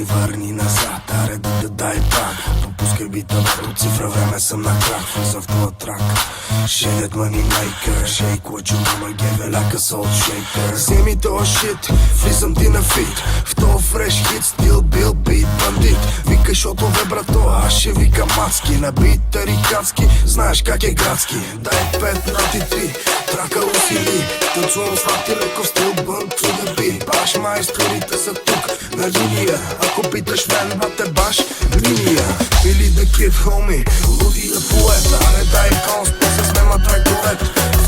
ни върни назад, аре да дай пак. Пропускай бита, до цифра време съм на крак. Влизам в твоя трак, shit it money maker. Shake what you wanna give it like a salt shaker. Вземи този shit, влизам ти на фит. В този фреш хит, стил бил бит бандит. Викай шотове брато, аз ще викам мацки. На бит тарикатски, знаеш как е градски. Дай 5 нати 3, трака усили. Танцувам с лапти леко в стил бънт to the beat. Баш майсторите са тук на линия. Ако питаш мен, бате баш линия. Или the kid homie, лудия поета. Не дай конс, после смема трайкорет.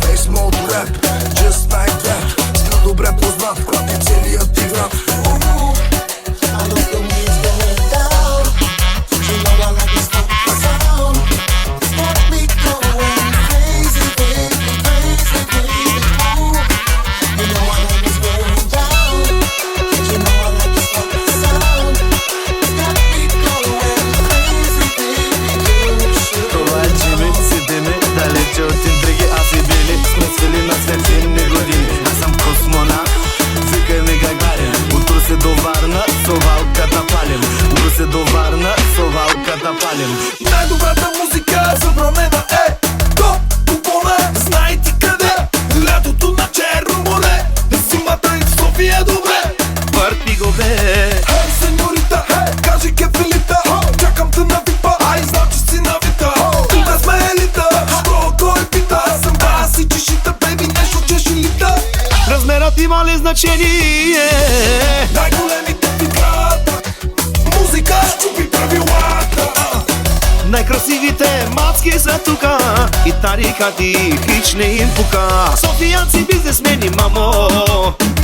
Face mode rap, just like that. Стил добре познат, клати целият ти град. Най-добрата музика забранена е топ купона. Знай ти къде, лятото на Черно море. Зимата и в София е добре. Върти го бе. Хей, сеньорита, кажи кефелита. Чакам те на випа, ай знам, че си навита. Тук сме елита, що кой пита. Аз съм бас и чешита, бейби, нещо чеши лита. Размерът има ли значение? Най-големите в играта, музика щупи правилата. Най-красивите мацки са тука и тарикати хич не им пука. Софиянци бизнесмени, мамо,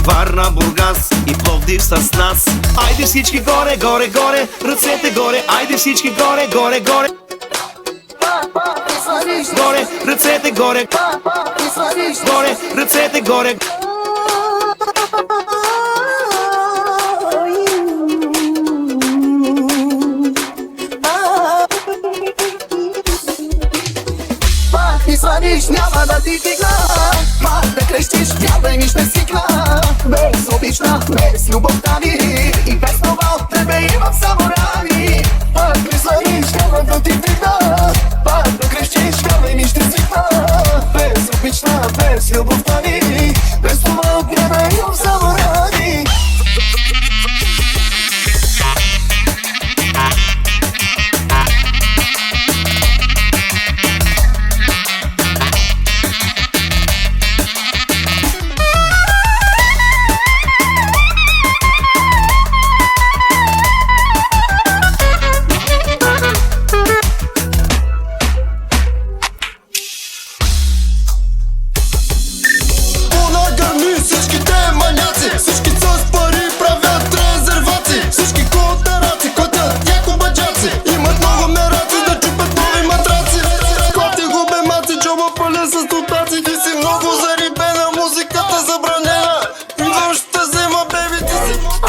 Варна, Бургас и Пловдив с нас. Айде всички горе, горе, горе, ръцете горе. Айде всички горе, горе, горе. Горе, ръцете горе. Горе, ръцете горе. И свалиш, няма да ти тигна. Пак да крещиш, вярвай ми ще свикна. Без обична, без любовта ми и без това от тебе имам само рани. Пак ми свалиш, няма да ти тигна. Пак да крещиш, вярвай ми ще свикна. Без обична, без любовта ми без това от тебе имам само рани.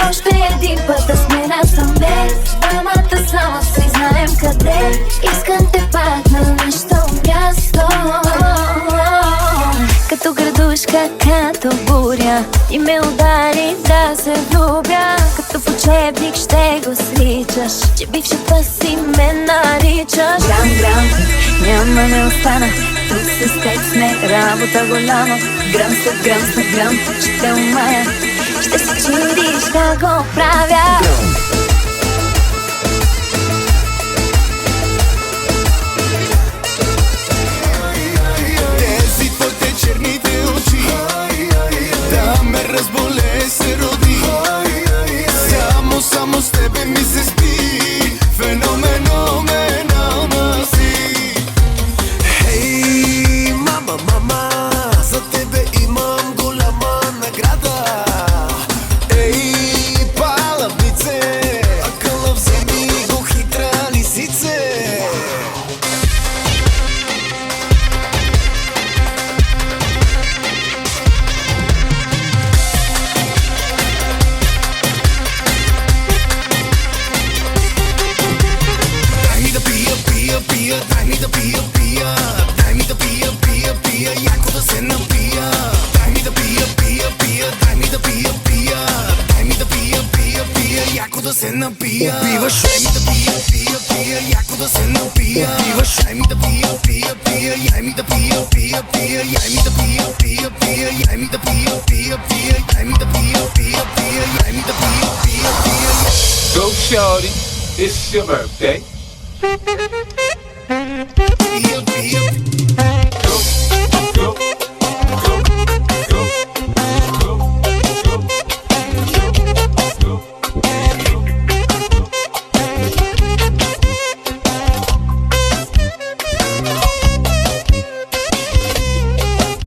Още един път да сме насаме. Двамата само си знаем къде. Искам те пак на нашето място. Като градушка, като буря, ти ме удари да се влюбя. Като в учебник ще го сличаш, че бившата си ме наричаш. Грам, грам, няма не остана. Тук с теб сме работа голяма. Грам след грам, ще те умая. Ще се чудиш как го правя. Тези твоите черните очи да ме разболе се роди. Само с тебе ми се спи. Феноменална си. Хей, мама, за тебе имам голяма награда. Ей, палавнице, акъла вземи го, хитра лисице. Дай ми да пия, дай ми да пия. Дай ми да пия, яко да се напия. Дай ми да пия, дай ми да пия. Дай ми да пия, яко да се напия. пия Убиваш, дай ми да пия, яко да се напия Убиваш, дай ми да пия, яй ми да пия, яй ми да пия, яй ми да пия, яй ми да пия, яй ми да пия Go shorty, it's your birthday. Pia, pia,